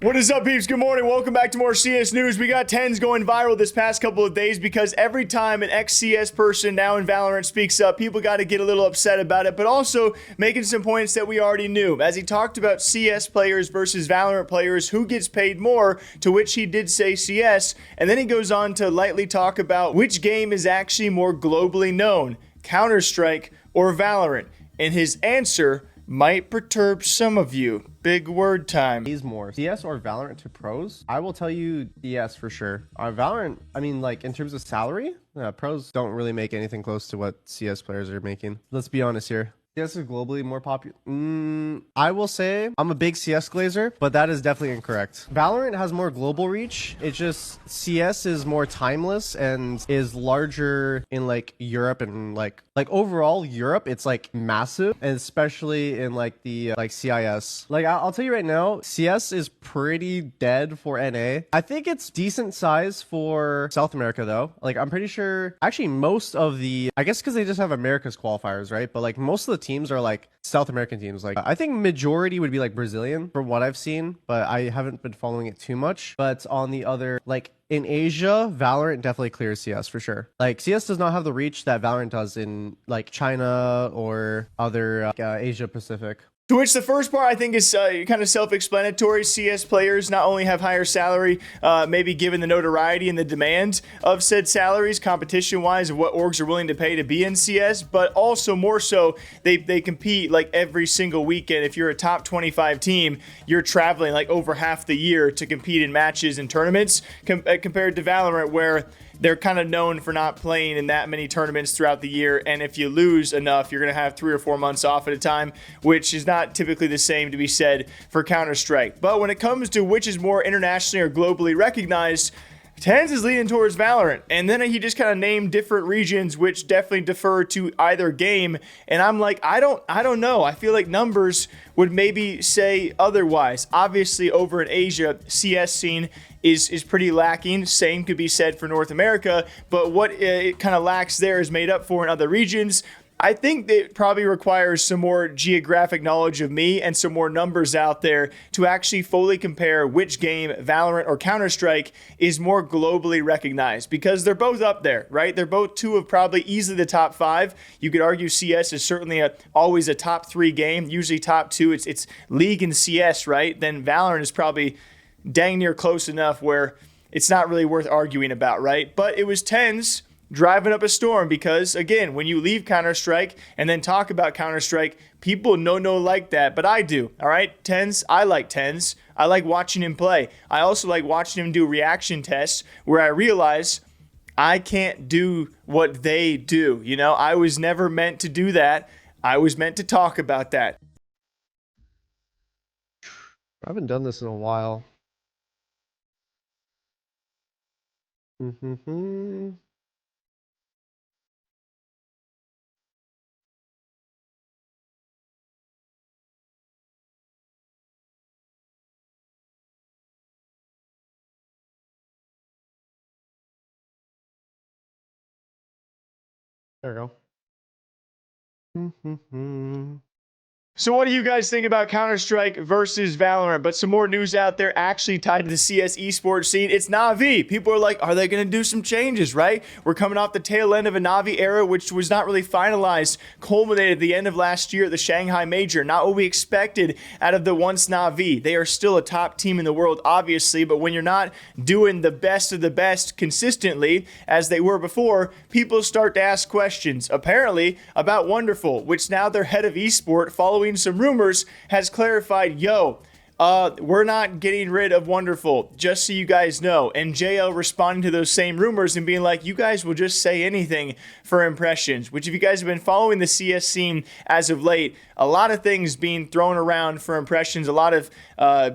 What is up, peeps? Good morning. Welcome back to more CS news. We got TenZ going viral this past couple of days because every time an ex-CS person now in Valorant speaks up, people got to get a little upset about it, but also making some points that we already knew. As he talked about CS players versus Valorant players, who gets paid more, to which he did say CS, and then he goes on to lightly talk about which game is actually more globally known, Counter-Strike or Valorant. And his answer might perturb some of you. Big word time. Pays more, CS or Valorant to pros? I will tell you yes for sure. Valorant, I mean, like in terms of salary, pros don't really make anything close to what CS players are making. Let's be honest here. CS is globally more popular. I will say I'm a big CS glazer, but that is definitely incorrect. Valorant has more global reach. It's just CS is more timeless and is larger in like Europe and like overall Europe. It's like massive, and especially in like the like CIS. Like I'll tell you right now, CS is pretty dead for NA. I think it's decent size for South America though. Like I'm pretty sure actually most of the, I guess because they just have America's qualifiers, right? But like most of the teams are like South American teams. Like I think majority would be like Brazilian from what I've seen, but I haven't been following it too much. But on the other, like in Asia, Valorant definitely clears CS for sure. Like CS does not have the reach that Valorant does in like China or other Asia Pacific. To which the first part I think is kind of self-explanatory. CS players not only have higher salary, maybe given the notoriety and the demand of said salaries, competition-wise, of what orgs are willing to pay to be in CS, but also more so, they compete like every single weekend. If you're a top 25 team, you're traveling like over half the year to compete in matches and tournaments compared to Valorant, where they're kind of known for not playing in that many tournaments throughout the year, and if you lose enough, you're going to have 3 or 4 months off at a time, which is not typically the same to be said for Counter-Strike. But when it comes to which is more internationally or globally recognized, TenZ is leaning towards Valorant, and then he just kind of named different regions which definitely defer to either game, and I'm like, I don't know. I feel like numbers would maybe say otherwise. Obviously, over in Asia, CS scene is pretty lacking. Same could be said for North America, but what it kind of lacks there is made up for in other regions. I think that it probably requires some more geographic knowledge of me and some more numbers out there to actually fully compare which game, Valorant or Counter-Strike, is more globally recognized, because they're both up there, right? They're both two of probably easily the top 5. You could argue CS is certainly always a top 3 game, usually top 2. It's League and CS, right? Then Valorant is probably dang near close enough where it's not really worth arguing about, right? But it was TenZ driving up a storm because, again, when you leave Counter-Strike and then talk about Counter-Strike, people no like that, but I do, all right? TenZ, I like TenZ. I like watching him play. I also like watching him do reaction tests where I realize I can't do what they do. You know, I was never meant to do that. I was meant to talk about that. I haven't done this in a while. There we go. So what do you guys think about Counter-Strike versus Valorant? But some more news out there actually tied to the CS esports scene. It's NAVI. People are like, are they going to do some changes, right? We're coming off the tail end of a NAVI era, which was not really finalized, culminated at the end of last year at the Shanghai Major. Not what we expected out of the once NAVI. They are still a top team in the world, obviously, but when you're not doing the best of the best consistently, as they were before, people start to ask questions, apparently, about W0nderful, which now their head of esport, following some rumors, has clarified, we're not getting rid of W0nderful, just so you guys know. And JL responding to those same rumors and being like, you guys will just say anything for impressions, which if you guys have been following the CS scene as of late, a lot of things being thrown around for impressions, a lot of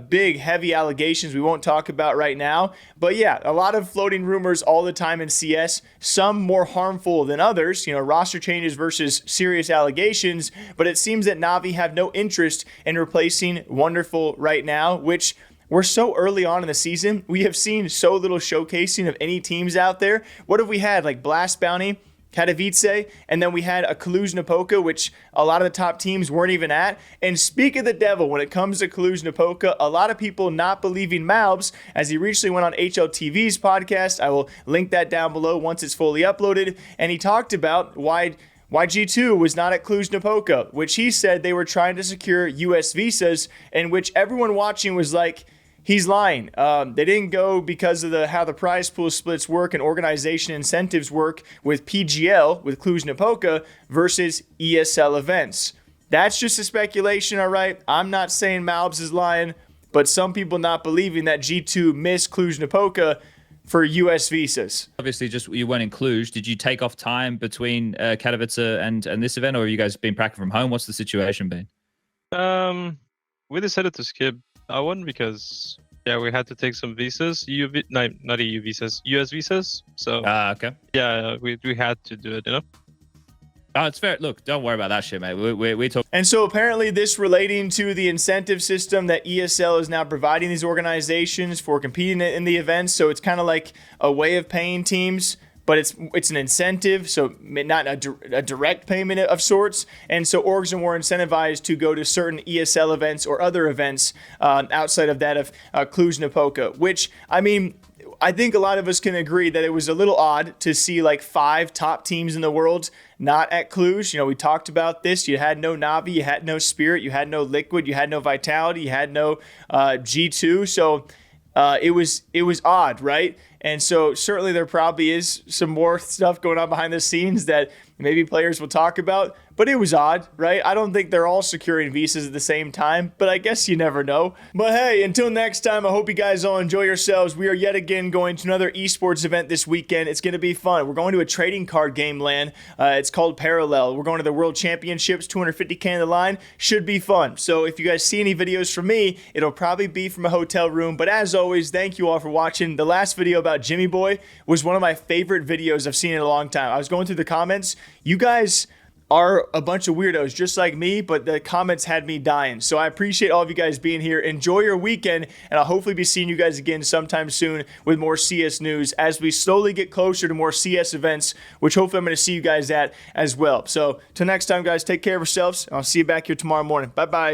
big, heavy allegations we won't talk about right now. But yeah, a lot of floating rumors all the time in CS, some more harmful than others, you know, roster changes versus serious allegations. But it seems that NAVI have no interest in replacing W0nderful right now, which we're so early on in the season. We have seen so little showcasing of any teams out there. What have we had? Like Blast Bounty Katowice, and then we had a Cluj-Napoca, which a lot of the top teams weren't even at. And speak of the devil, when it comes to Cluj-Napoca, a lot of people not believing Malbs, as he recently went on HLTV's podcast. I will link that down below once it's fully uploaded. And he talked about why G2 was not at Cluj-Napoca, which he said they were trying to secure US visas, in which everyone watching was like, he's lying. They didn't go because of how the prize pool splits work and organization incentives work with PGL, with Cluj-Napoca, versus ESL events. That's just a speculation, all right? I'm not saying Malbs is lying, but some people not believing that G2 missed Cluj-Napoca for US visas. Obviously, just you weren't in Cluj. Did you take off time between Katowice and this event, or have you guys been practicing from home? What's the situation been? We decided to skip that one because we had to take some visas, not EU visas, US visas. So Okay. yeah, we had to do it, you know. Oh, it's fair. Look, don't worry about that shit, mate. We talk. And so apparently this relating to the incentive system that ESL is now providing these organizations for competing in the events. So it's kind of like a way of paying teams, but it's an incentive, so not a direct payment of sorts. And so orgs are more incentivized to go to certain ESL events or other events outside of that of Cluj-Napoca, which, I mean, I think a lot of us can agree that it was a little odd to see like 5 top teams in the world not at Cluj. You know, we talked about this. You had no NAVI, you had no Spirit, you had no Liquid, you had no Vitality, you had no G2. So it was odd, right? And so certainly there probably is some more stuff going on behind the scenes that maybe players will talk about, but it was odd, right? I don't think they're all securing visas at the same time, but I guess you never know. But hey, until next time, I hope you guys all enjoy yourselves. We are yet again going to another esports event this weekend. It's going to be fun. We're going to a trading card game LAN. It's called Parallel. We're going to the World Championships, 250K in the line. Should be fun. So if you guys see any videos from me, it'll probably be from a hotel room. But as always, thank you all for watching. The last video about Jimmy Boy was one of my favorite videos I've seen in a long time. I was going through the comments. You guys are a bunch of weirdos just like me, but the comments had me dying. So I appreciate all of you guys being here. Enjoy your weekend, and I'll hopefully be seeing you guys again sometime soon with more CS news as we slowly get closer to more CS events, which hopefully I'm going to see you guys at as well. So till next time, guys, take care of yourselves, and I'll see you back here tomorrow morning. Bye-bye.